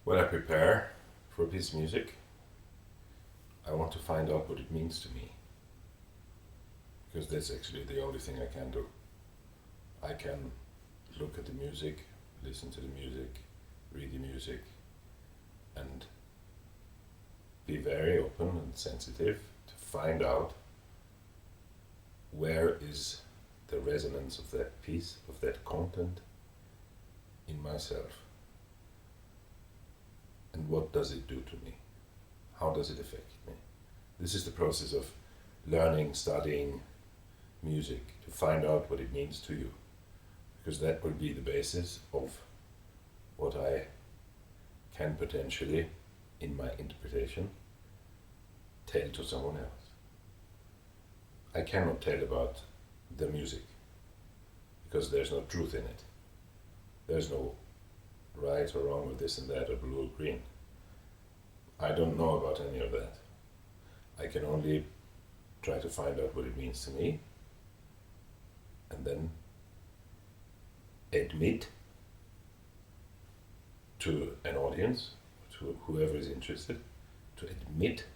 When I prepare for a piece of music, I want to find out what it means to me. Because that's actually the only thing I can do. I can look at the music, listen to the music, read the music, and be very open and sensitive to find out where is the resonance of that piece, of that content in myself. And what does it do to me? How does it affect me? This is the process of learning, studying music, to find out what it means to you. Because that will be the basis of what I can potentially, in my interpretation, tell to someone else. I cannot tell about the music, because there's no truth in it. There's no right or wrong with this and that or blue or green. I don't know about any of that. I can only try to find out what it means to me, and then admit to an audience, to whoever is interested, to admit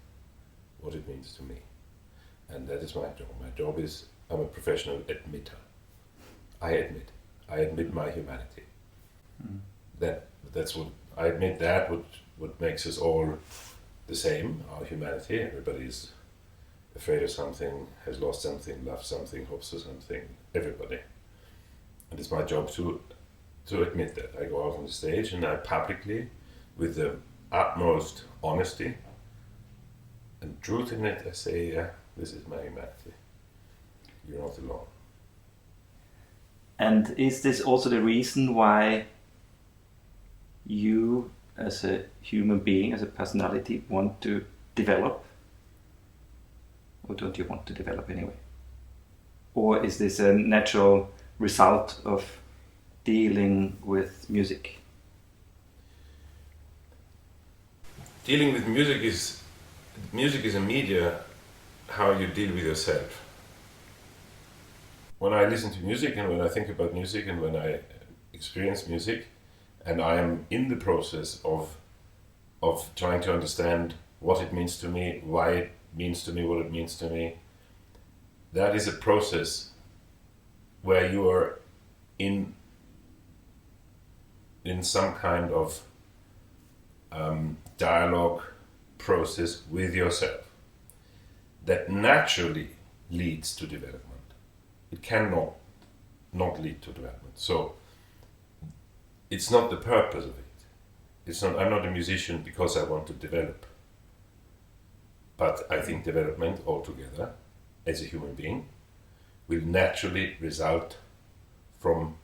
what it means to me. And that is my job. My job is, I'm a professional admitter. I admit my humanity. That's what I admit. That what makes us all the same, our humanity. Everybody is afraid of something, has lost something, loves something, hopes for something. Everybody. And it's my job to admit that. I go out on the stage and I publicly, with the utmost honesty and truth in it, I say, yeah, this is my humanity. You're not alone. And is this also the reason why you, as a human being, as a personality, want to develop? Or don't you want to develop anyway? Or is this a natural result of dealing with music? Dealing with music is a media how you deal with yourself. When I listen to music and when I think about music and when I experience music, and I am in the process of trying to understand what it means to me, why it means to me, what it means to me, that is a process where you are in some kind of dialogue process with yourself that naturally leads to development. It cannot not lead to development. So it's not the purpose of it. It's not. I'm not a musician because I want to develop. But I think development altogether, as a human being, will naturally result from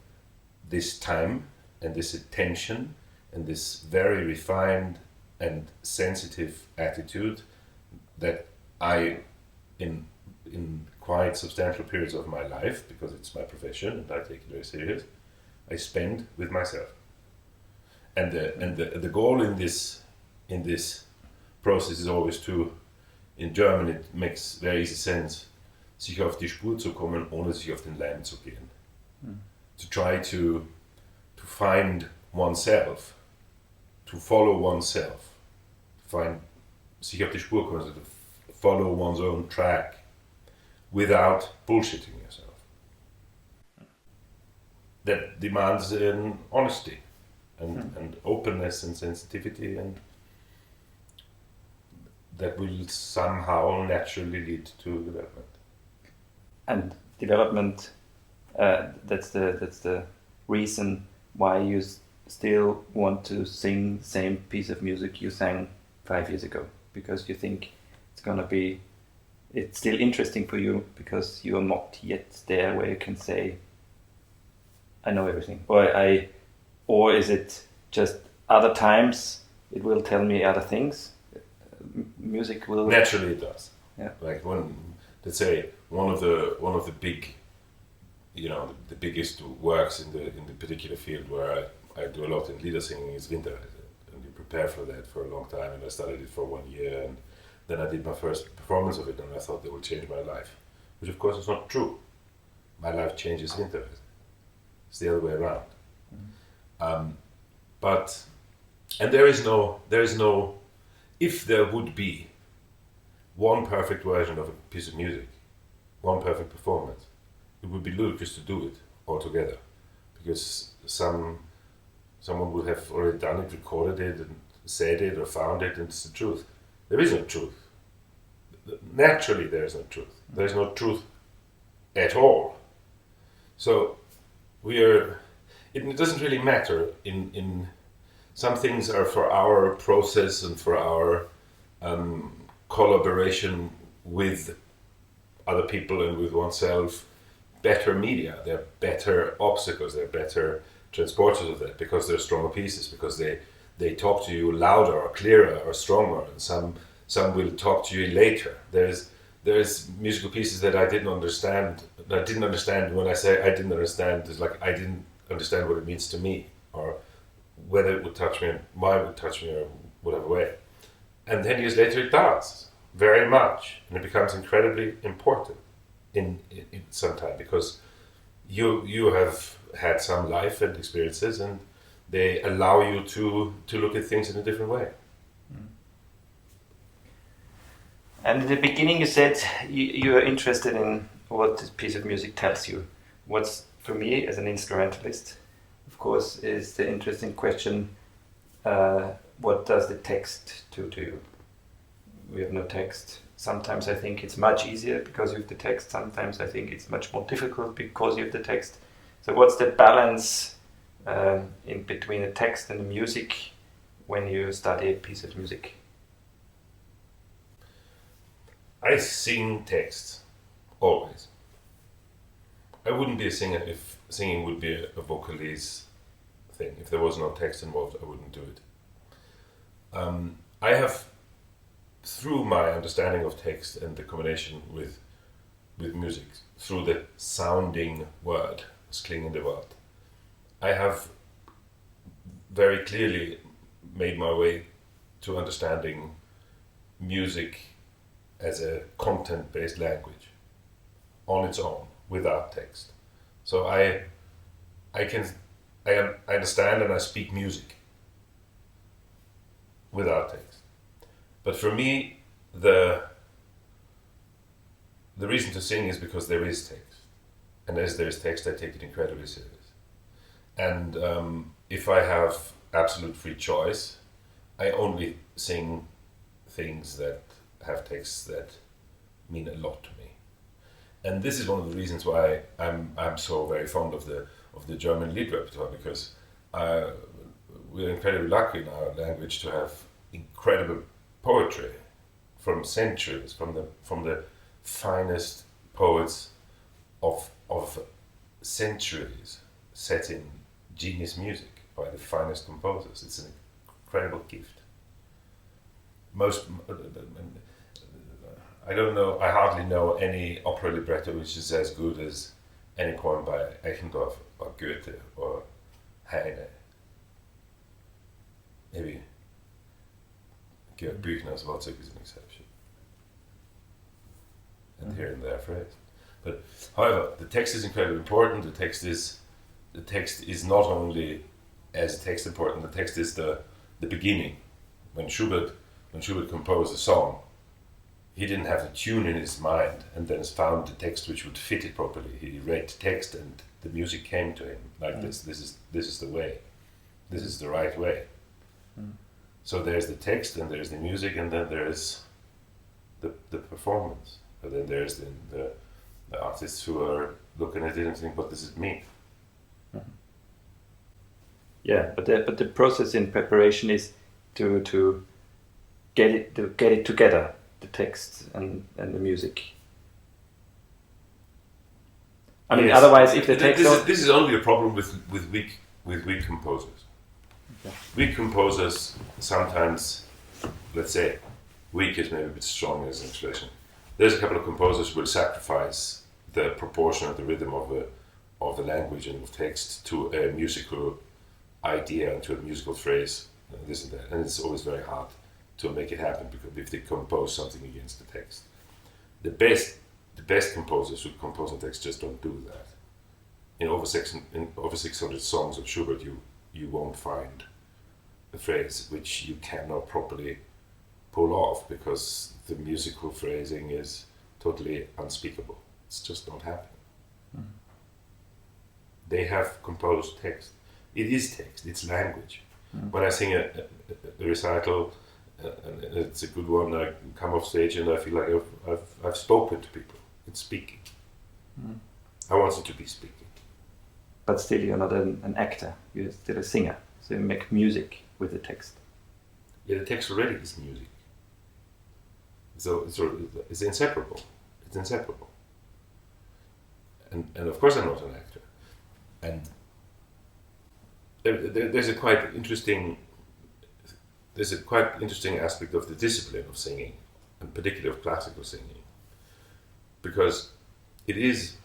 this time and this attention and this very refined and sensitive attitude that I, in quite substantial periods of my life, because it's my profession and I take it very serious, I spend with myself. And the goal in this process is always to, in German it makes very easy sense, sich auf die Spur zu kommen, ohne sich auf den Leim zu gehen. To try to find oneself, to follow oneself, to find, sich auf die Spur kommen, so to follow one's own track without bullshitting yourself. That demands honesty and openness and sensitivity, and that will somehow naturally lead to development. And development, that's the reason why you still want to sing the same piece of music you sang 5 years ago, because you think it's still interesting for you, because you are not yet there where you can say, I know everything, or is it just other times it will tell me other things? Music will naturally it does. Yeah. Like let's say one of the big, the biggest works in the particular field where I do a lot in leader singing is Winterreise, and you prepare for that for a long time, and I studied it for 1 year, and then I did my first performance of it, and I thought it would change my life, which of course is not true. My life changes Winterreise. It's the other way around. But And there is no, if there would be one perfect version of a piece of music, one perfect performance, it would be ludicrous to do it altogether, because someone would have already done it, recorded it, and said it or found it, and it's the truth. There is no truth. Naturally, there is no truth. There is no truth at all. So it doesn't really matter. In some things are for our process and for our collaboration with other people and with oneself, better media. They're better obstacles. They're better transporters of that, because they're stronger pieces, because they talk to you louder or clearer or stronger, and some will talk to you later. There's musical pieces that I didn't understand. That I didn't understand. When I say I didn't understand, it's like I didn't understand what it means to me, or whether it would touch me and why it would touch me, or whatever way. And 10 years later, it does very much, and it becomes incredibly important in some time, because you have had some life and experiences, and they allow you to look at things in a different way. And in the beginning you said you are interested in what this piece of music tells you. What's, for me as an instrumentalist, of course, is the interesting question, what does the text do to you? We have no text. Sometimes I think it's much easier because you have the text. Sometimes I think it's much more difficult because you have the text. So what's the balance in between the text and the music when you study a piece of music? I sing text, always. I wouldn't be a singer if singing would be a vocalese thing. If there was no text involved, I wouldn't do it. I have, through my understanding of text and the combination with music, through the sounding word, das klingende Wort, I have very clearly made my way to understanding music as a content-based language on its own, without text. So I understand and I speak music without text. But for me, the reason to sing is because there is text, and as there is text, I take it incredibly serious. And if I have absolute free choice, I only sing things that have texts that mean a lot to me. And this is one of the reasons why I'm so very fond of the German Lied repertoire, because we're incredibly lucky in our language to have incredible poetry from centuries, from the finest poets of centuries, set in genius music by the finest composers. It's an incredible gift. I don't know, I hardly know any opera libretto which is as good as any poem by Eichendorff or Goethe or Heine. Maybe Georg Büchner's Wozzeck is an exception. And here and there phrase. But however, the text is incredibly important. The text is not only as text important, the text is the beginning. When Schubert composed a song, he didn't have the tune in his mind and then found the text which would fit it properly. He read text and the music came to him like this. This is the way. This is the right way. So there's the text and there's the music, and then there's the performance. But then there's the artists who are looking at it and think, what does it mean? Yeah, but the process in preparation is to get it together, the text and the music. I mean, yes. Otherwise, if the text this is only a problem with weak composers. Okay. Weak composers sometimes, let's say, weak is maybe a bit strong as an expression. There's a couple of composers who will sacrifice the proportion of the rhythm of the language and of text to a musical idea and to a musical phrase, this and that, and it's always very hard to make it happen, because if they compose something against the text, the best composers who compose on text just don't do that. In over 600 songs of Schubert, you won't find a phrase which you cannot properly pull off because the musical phrasing is totally unspeakable. It's just not happening. They have composed text. It is text, it's language. When I sing a recital, and it's a good one, I come off stage and I feel like I've spoken to people. It's speaking. I want it to be speaking. But still you're not an actor, you're still a singer. So you make music with the text. Yeah, the text already is music. So it's inseparable. It's inseparable. And of course I'm not an actor. And there's a quite interesting aspect of the discipline of singing, and particularly of classical singing, because it is,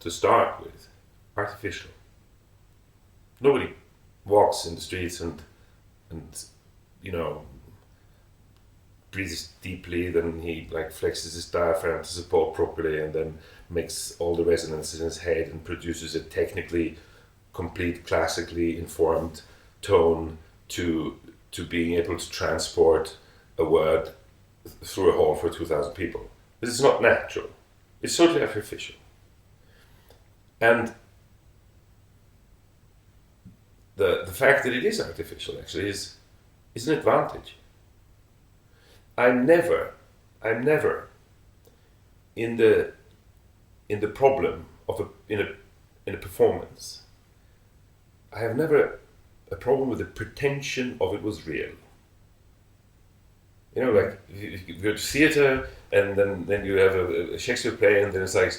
to start with, artificial. Nobody walks in the streets and breathes deeply, then he flexes his diaphragm to support properly, and then makes all the resonances in his head and produces a technically complete, classically informed tone to being able to transport a word through a hall for 2,000 people. This is not natural. It's totally artificial. And the fact that it is artificial actually is an advantage. I'm never in the problem of in a performance. I have never a problem with the pretension of it was real. You know, like you go to theatre and then you have a Shakespeare play and then it's like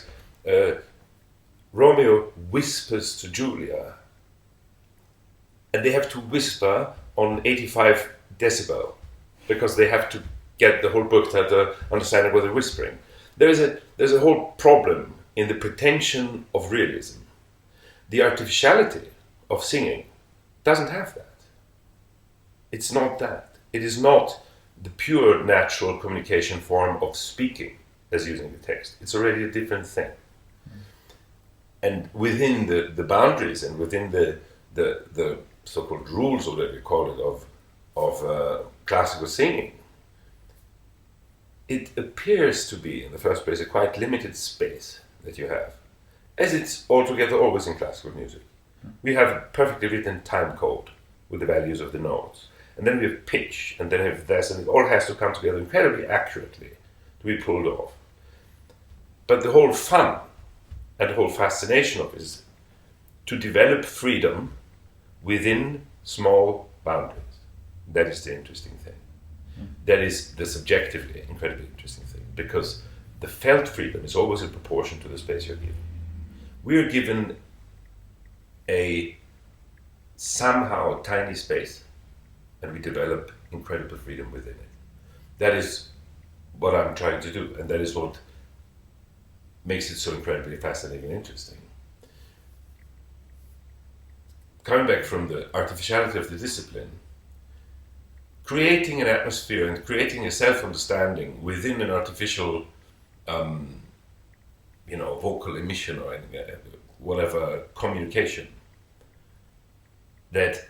Romeo whispers to Julia, and they have to whisper on 85 decibel because they have to get the whole book to understand what they're whispering. There's a whole problem in the pretension of realism. The artificiality of singing doesn't have that. It's not that. It is not the pure natural communication form of speaking as using the text. It's already a different thing. And within the boundaries and within the so-called rules, or whatever you call it, of classical singing, it appears to be, in the first place, a quite limited space that you have, as it's altogether always in classical music. We have a perfectly written time code with the values of the notes, and then we have pitch, and then we have this, and it all has to come together incredibly accurately to be pulled off. But the whole fun and the whole fascination of it is to develop freedom within small boundaries. That is the interesting thing. That is the subjectively incredibly interesting thing, because the felt freedom is always in proportion to the space you're given. We are given a somehow tiny space, and we develop incredible freedom within it. That is what I'm trying to do, and that is what makes it so incredibly fascinating and interesting. Coming back from the artificiality of the discipline, creating an atmosphere and creating a self-understanding within an artificial, vocal emission or whatever communication, that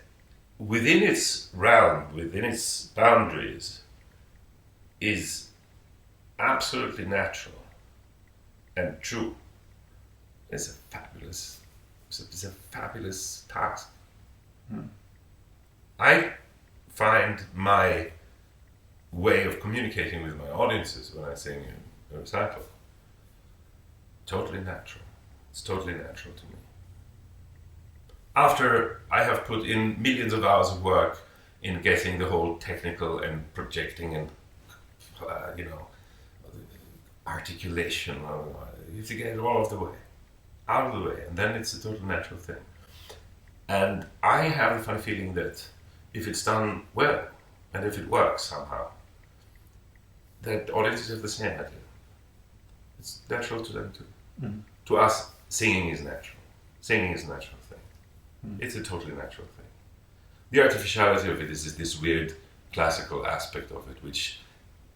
within its realm, within its boundaries, is absolutely natural and true. It's a fabulous task. I find my way of communicating with my audiences when I sing a recital totally natural. It's totally natural to me. After I have put in millions of hours of work in getting the whole technical and projecting and articulation, you have to get it all out of the way, and then it's a total natural thing. And I have the funny feeling that if it's done well, and if it works somehow, that audiences have the same idea. It's natural to them too. To us, singing is natural. Singing is a natural thing. It's a totally natural thing. The artificiality of it is this weird classical aspect of it, which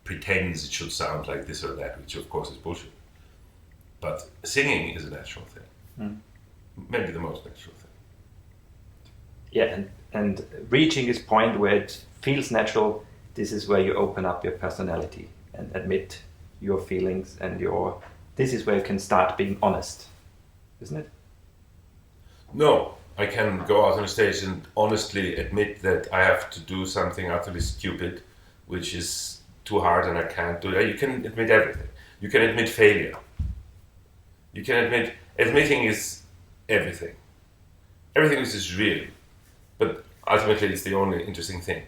pretends it should sound like this or that, which of course is bullshit. But singing is a natural thing. Maybe the most natural thing. Yeah, and reaching this point where it feels natural, this is where you open up your personality and admit your feelings and this is where you can start being honest, isn't it? No, I can go out on stage and honestly admit that I have to do something utterly stupid, which is too hard and I can't do it. You can admit everything. You can admit failure. You can admitting is everything. Everything is real, but ultimately it's the only interesting thing.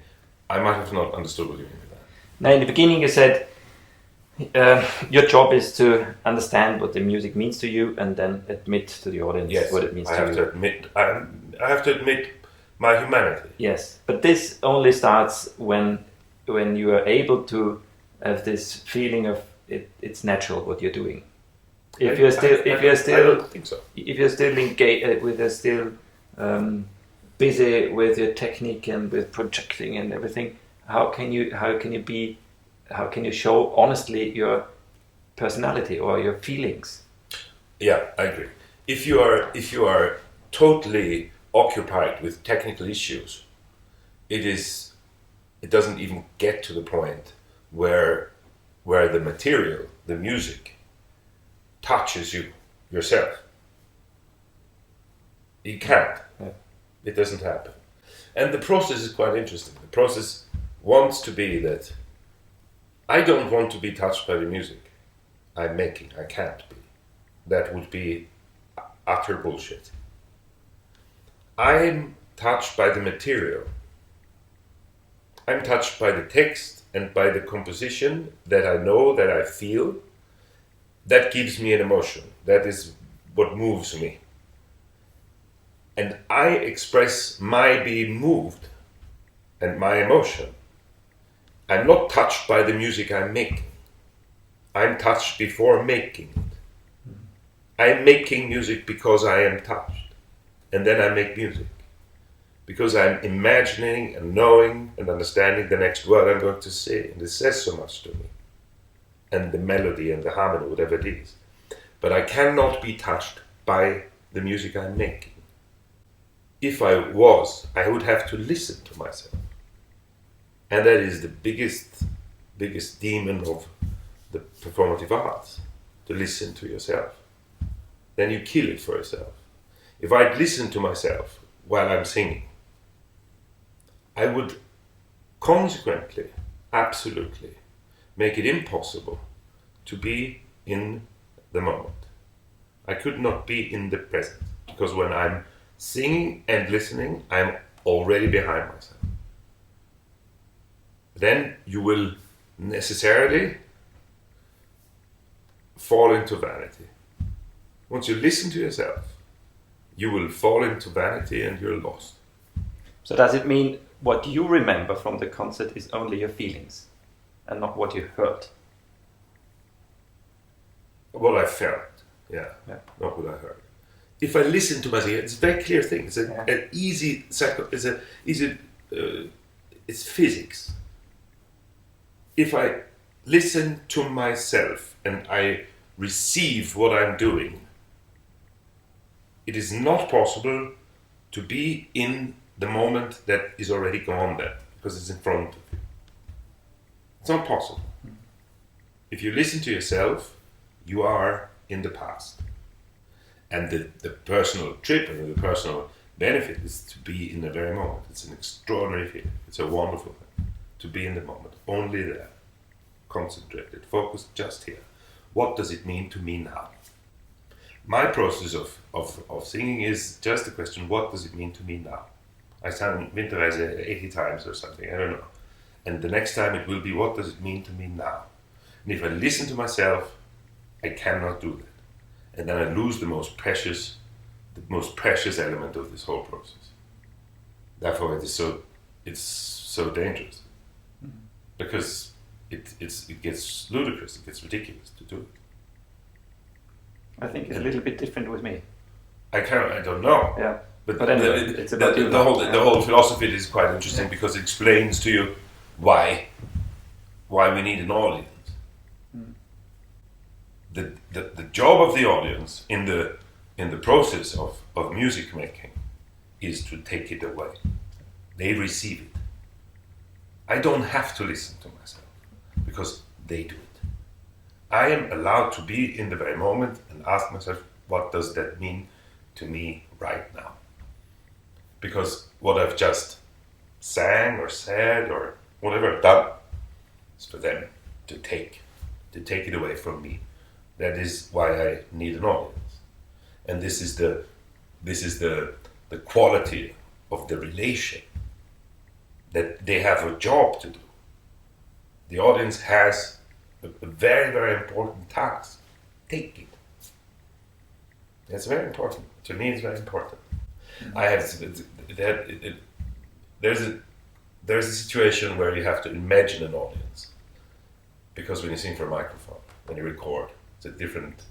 I might have not understood what you mean by that. Now, in the beginning, you said your job is to understand what the music means to you, and then admit to the audience what it means to you. I have to admit my humanity. Yes, but this only starts when you are able to have this feeling of it's natural what you're doing. I don't think so. If you're still engaged, busy with your technique and with projecting and everything, how can you show honestly your personality or your feelings? Yeah, I agree. If you are totally occupied with technical issues, it doesn't even get to the point where the material, the music, touches you yourself. You can't. Yeah. It doesn't happen. And the process is quite interesting. The process wants to be that I don't want to be touched by the music I'm making. I can't be. That would be utter bullshit. I'm touched by the material. I'm touched by the text and by the composition that I know, that I feel. That gives me an emotion. That is what moves me. And I express my being moved and my emotion. I'm not touched by the music I'm making. I'm touched before making it. I'm making music because I am touched. And then I make music. Because I'm imagining and knowing and understanding the next word I'm going to say. And it says so much to me. And the melody and the harmony, whatever it is. But I cannot be touched by the music I'm making. If I would have to listen to myself. And that is the biggest demon of the performative arts, to listen to yourself. Then you kill it for yourself. If I'd listen to myself while I'm singing, I would consequently, absolutely, make it impossible to be in the moment. I could not be in the present, because when I'm singing and listening, I'm already behind myself. Then you will necessarily fall into vanity. Once you listen to yourself, you will fall into vanity and you're lost. So does it mean what you remember from the concert is only your feelings and not what you heard? What I felt, yeah. Not what I heard. If I listen to myself, it's a very clear thing. It's an easy cycle. It's physics. If I listen to myself and I receive what I'm doing, it is not possible to be in the moment that is already gone there, because it's in front of you. It's not possible. If you listen to yourself, you are in the past. And the personal trip and the personal benefit is to be in the very moment. It's an extraordinary feeling. It's a wonderful thing. To be in the moment, only there, concentrated, focused just here. What does it mean to me now? My process of singing is just a question, what does it mean to me now? I sang Winterreise 80 times or something, I don't know. And the next time it will be, what does it mean to me now? And if I listen to myself, I cannot do that. And then I lose the most precious element of this whole process. Therefore, it's so dangerous. Because it gets ludicrous, it gets ridiculous to do it. I think it's a little bit different with me. I don't know. Yeah. But anyway, it's about the whole philosophy is quite interesting because it explains to you why we need an audience. The job of the audience in the process of music making is to take it away. They receive it. I don't have to listen to myself because they do it. I am allowed to be in the very moment and ask myself, what does that mean to me right now? Because what I've just sang or said or whatever I've done is for them to take it away from me. That is why I need an audience. And this is the quality of the relation, that they have a job to do. The audience has a very, very important task. Take it. It's very important. To me, it's very important. I have there's a situation where you have to imagine an audience, because when you sing for a microphone, when you record, it's a different.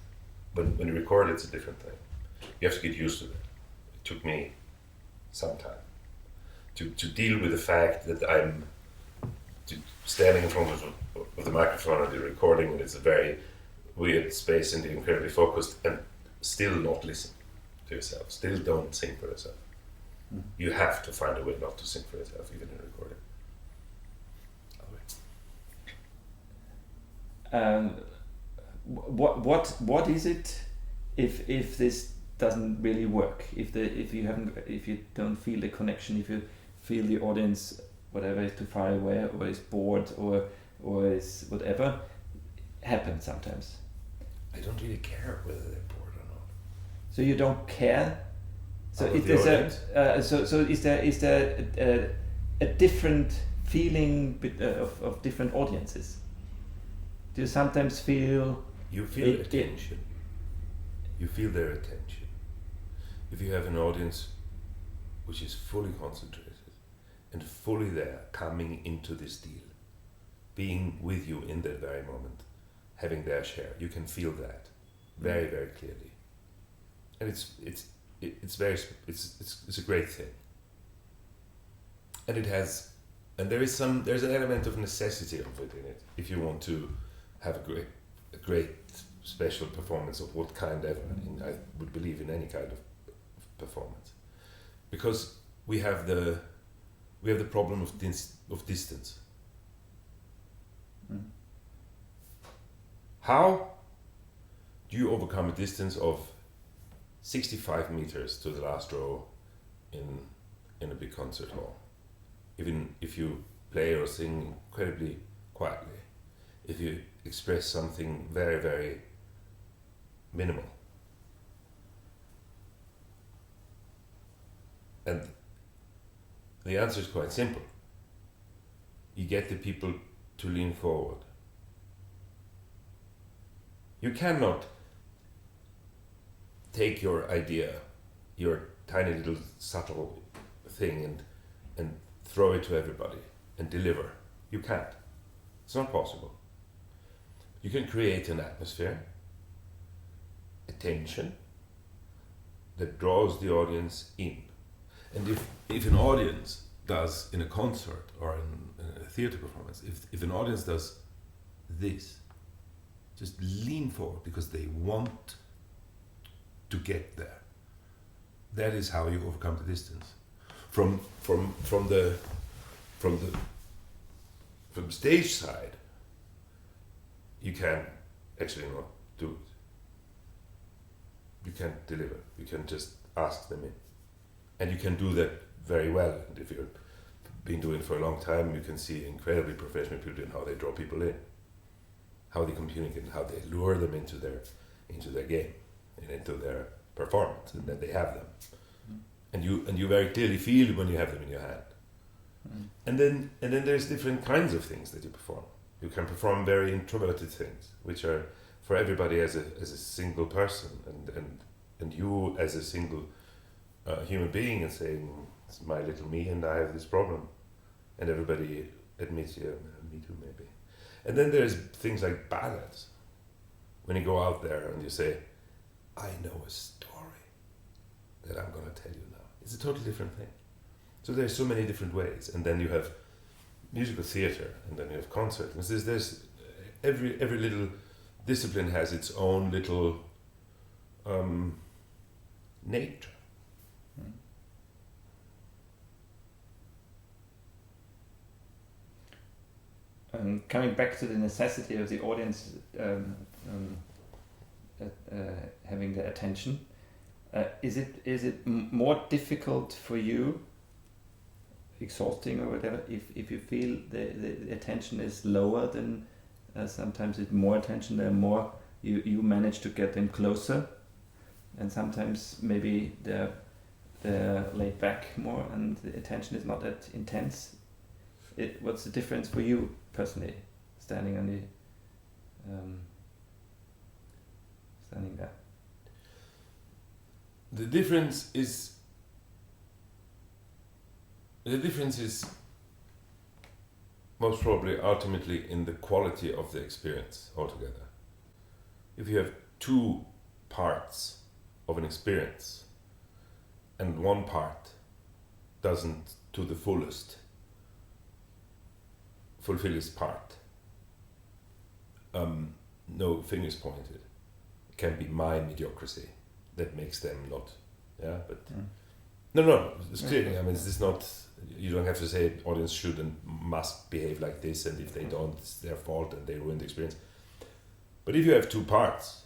When you record, it's a different thing. You have to get used to it. It took me some time to deal with the fact that I'm standing in front of the microphone and the recording, and it's a very weird space and you're incredibly focused, and still not listen to yourself. Still don't sing for yourself. You have to find a way not to sing for yourself, even in recording. What is it if this doesn't really work? If you don't feel the connection, if you feel the audience, whatever, is too far away, or is bored, or is whatever, happens sometimes. I don't really care whether they're bored or not. So you don't care. So About if the there's audience? so is there a different feeling of different audiences? Do you sometimes feel You feel attention. You feel their attention. If you have an audience which is fully concentrated and fully there, coming into this deal, being with you in that very moment, having their share, you can feel that very, very clearly. And it's a great thing. And there's an element of necessity of it in it, if you want to have a great special performance of what kind ever. I would believe in any kind of performance, because we have the problem of distance. How do you overcome a distance of 65 meters to the last row in a big concert hall? Even if you play or sing incredibly quietly, if you express something very, very minimal. And the answer is quite simple. You get the people to lean forward. You cannot take your idea, your tiny little subtle thing, and throw it to everybody and deliver. You can't. It's not possible. You can create an atmosphere, a tension that draws the audience in. And if an audience does, in a concert or in a theater performance, if an audience does this, just lean forward because they want to get there. That is how you overcome the distance. From the stage side, you can actually not do it. You can't deliver. You can just ask them in. And you can do that very well. And if you've been doing it for a long time, you can see incredibly professional people in how they draw people in, how they communicate, how they lure them into their game and into their performance, and then they have them. And you very clearly feel when you have them in your hand. And then there's different kinds of things that you perform. You can perform very introverted things, which are for everybody as a single person, and you as a single human being, and saying, it's my little me and I have this problem, and everybody admits, yeah, me too maybe. And then there's things like ballads, when you go out there and you say, I know a story that I'm going to tell you now. It's a totally different thing. So there's so many different ways. And then you have musical theater, and then you have concert. And there's every little discipline has its own little nature. coming back to the necessity of the audience having their attention, is it more difficult for you, exhausting or whatever, if you feel the attention is lower than sometimes it's more attention, they're more you manage to get them closer, and sometimes maybe they're laid back more and the attention is not that intense. What's the difference for you personally, standing on the standing there? The difference is most probably ultimately in the quality of the experience altogether. If you have two parts of an experience and one part doesn't to the fullest fulfill its part, no fingers pointed. It can be my mediocrity that makes them not, but no, it's clearly, I mean, this is not, you don't have to say audience should and must behave like this, and if they don't, it's their fault and they ruin the experience. But if you have two parts,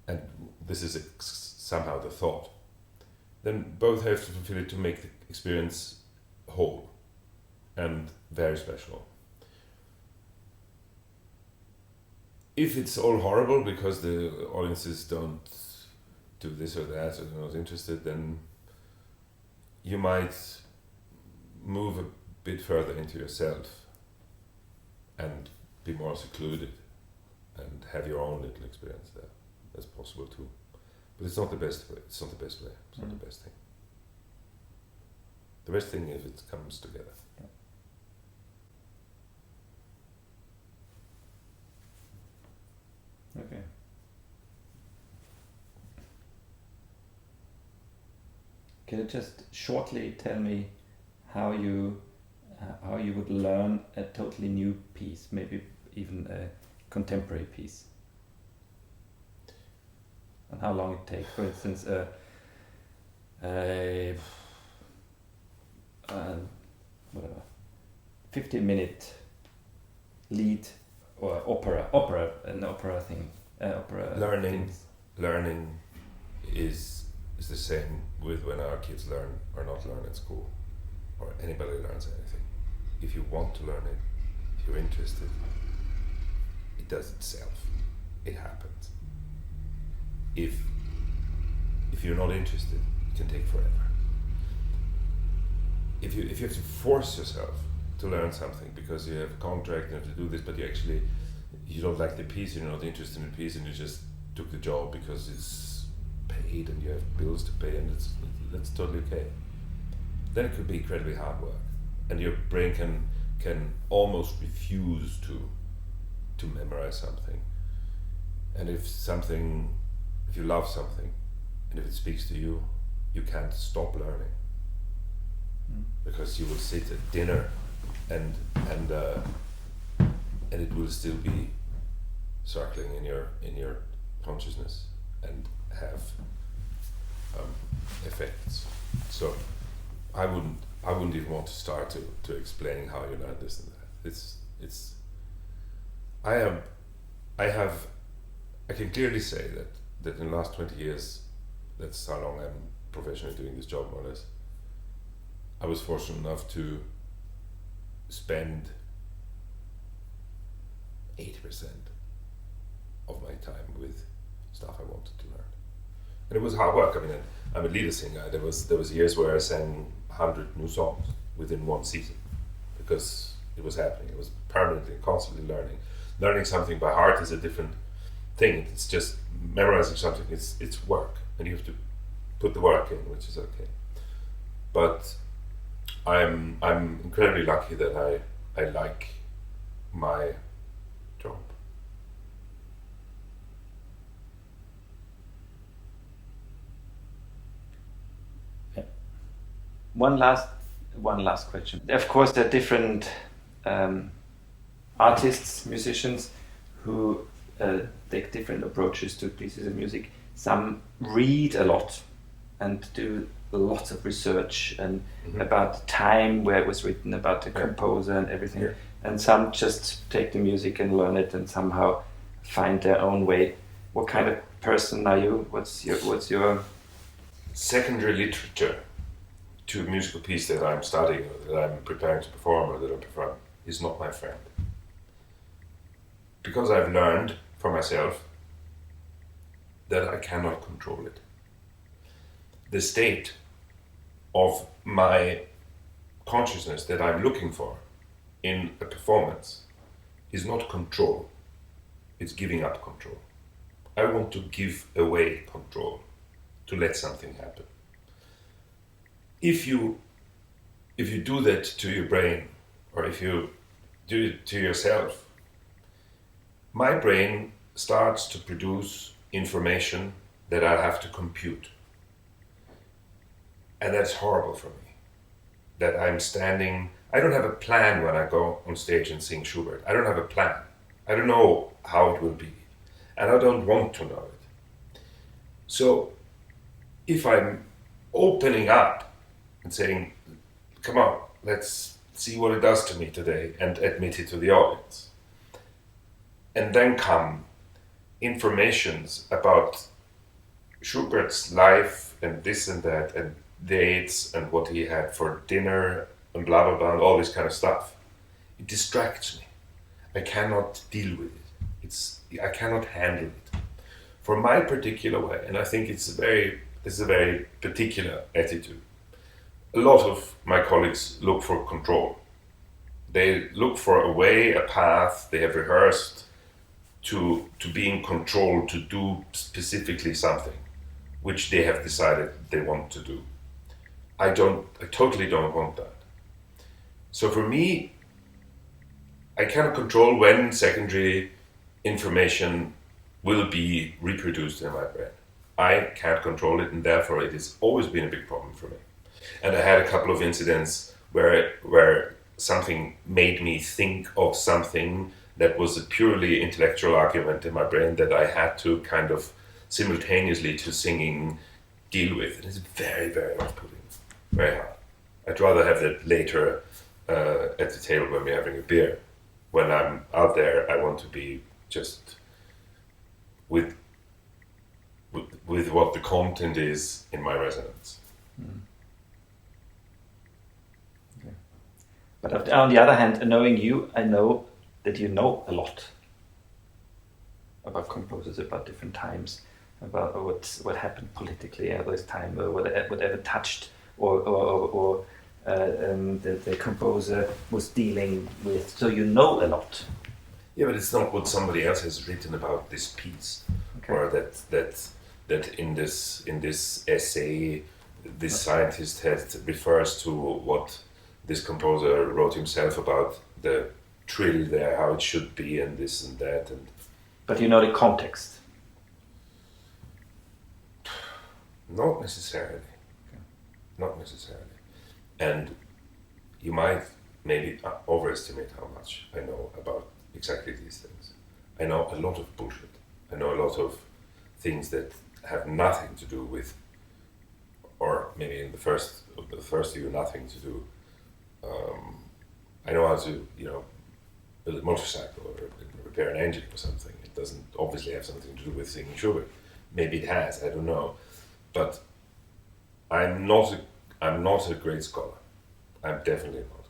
and this is somehow the thought, then both have to fulfill it to make the experience whole and very special. If it's all horrible because the audiences don't do this or that, or they're not interested, then you might move a bit further into yourself and be more secluded and have your own little experience there. That's possible too. But it's not the best way. It's not the best way. It's not the best thing. The best thing is it comes together. Okay. Can you just shortly tell me how you would learn a totally new piece, maybe even a contemporary piece, and how long it takes? For instance, whatever, 15-minute lead or opera thing. Learning is the same with when our kids learn or not learn at school, or anybody learns anything. If you want to learn it, if you're interested, it does itself. It happens. If you're not interested, it can take forever. If you have to force yourself to learn something because you have a contract and you have to do this, but you don't like the piece, you're not interested in the piece, and you just took the job because it's paid and you have bills to pay, and that's totally okay. Then it could be incredibly hard work, and your brain can almost refuse to memorize something. And if you love something, and if it speaks to you, you can't stop learning, because you will sit at dinner and it will still be circling in your consciousness and have effects. So I wouldn't even want to start to explaining how you learn this and that. I can clearly say that in the last 20 years, that's how long I'm professionally doing this job, more or less, I was fortunate enough to spend 80% of my time with stuff I wanted to learn. And it was hard work. I mean, I'm a leader singer. There was years where I sang 100 new songs within one season because it was happening. It was permanently, constantly learning. Learning something by heart is a different thing. It's just memorizing something. It's work, and you have to put the work in, which is okay. But I'm incredibly lucky that I like my job. One last question. Of course, there are different artists, musicians who take different approaches to pieces of music. Some read a lot and do lots of research and about the time where it was written, about the composer and everything. and some just take the music and learn it and somehow find their own way. What kind of person are you? What's your Secondary literature to a musical piece that I'm studying or that I'm preparing to perform or that I perform is not my friend. Because I've learned for myself that I cannot control it. The state of my consciousness that I'm looking for in a performance is not control, it's giving up control. I want to give away control, to let something happen. If you do that to your brain, or if you do it to yourself, my brain starts to produce information that I have to compute. And that's horrible for me. That I don't have a plan when I go on stage and sing Schubert. I don't have a plan. I don't know how it will be. And I don't want to know it. So if I'm opening up and saying, come on, let's see what it does to me today, and admit it to the audience. And then come informations about Schubert's life and this and that and dates and what he had for dinner and blah blah blah and all this kind of stuff. It distracts me. I cannot deal with it. I cannot handle it. For my particular way, and I think this is a very particular attitude. A lot of my colleagues look for control. They look for a way, a path they have rehearsed to be in control, to do specifically something which they have decided they want to do. I totally don't want that. So for me, I cannot control when secondary information will be reproduced in my brain. I can't control it, and therefore it has always been a big problem for me. And I had a couple of incidents where something made me think of something that was a purely intellectual argument in my brain that I had to kind of simultaneously to singing deal with. And it's very, very off-putting, very hard. I'd rather have that later at the table when we're having a beer. When I'm out there, I want to be just with what the content is in my resonance. Mm. Okay. But on the other hand, knowing you, I know that you know a lot about composers, about different times, about what happened politically at this time, or whatever touched or the composer was dealing with. So you know a lot. Yeah, but it's not what somebody else has written about this piece, okay. Or that in this essay, this scientist refers to what this composer wrote himself about the trill there, how it should be, and this and that. But you know the context? Not necessarily. Okay. Not necessarily. And you might maybe overestimate how much I know about exactly these things. I know a lot of bullshit. I know a lot of things that have nothing to do with, or maybe in the first year, nothing to do. I know how to, build a motorcycle or repair an engine or something. It doesn't obviously have something to do with singing Schubert. Maybe it has, I don't know. But I'm not a great scholar. I'm definitely not.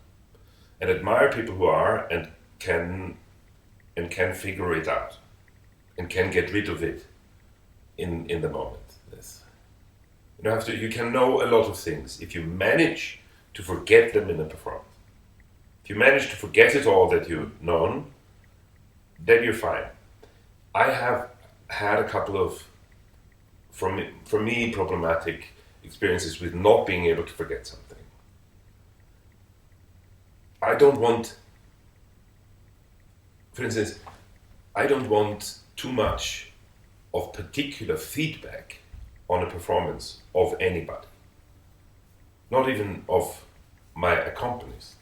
And admire people who are and can figure it out and can get rid of it in the moment. Yes. You can know a lot of things if you manage to forget them in a performance. If you manage to forget it all that you've known, then you're fine. I have had a couple of, for me, problematic experiences with not being able to forget something. I don't want, for instance, I don't want too much of particular feedback on a performance of anybody. Not even of my accompanist.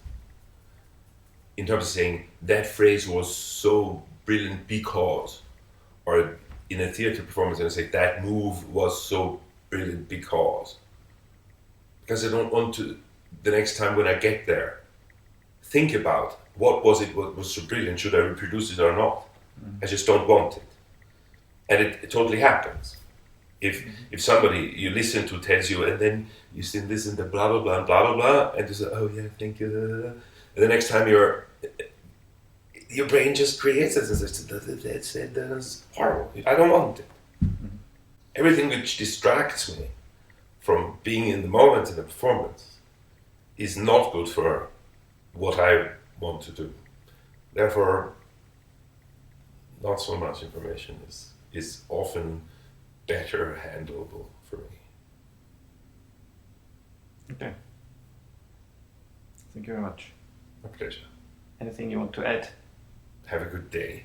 In terms of saying, that phrase was so brilliant because, or in a theater performance, and I say, that move was so brilliant because I don't want to, the next time when I get there, think about what was so brilliant, should I reproduce it or not? I just don't want it. And it totally happens. If somebody you listen to tells you, and then you listen to blah blah blah and blah blah blah, and you say, oh yeah, thank you, and the next time your brain just creates it and says, that's horrible. I don't want it. Everything which distracts me from being in the moment in the performance is not good for what I want to do. Therefore, not so much information is often better handleable for me. Okay. Thank you very much. My pleasure. Anything you want to add? Have a good day.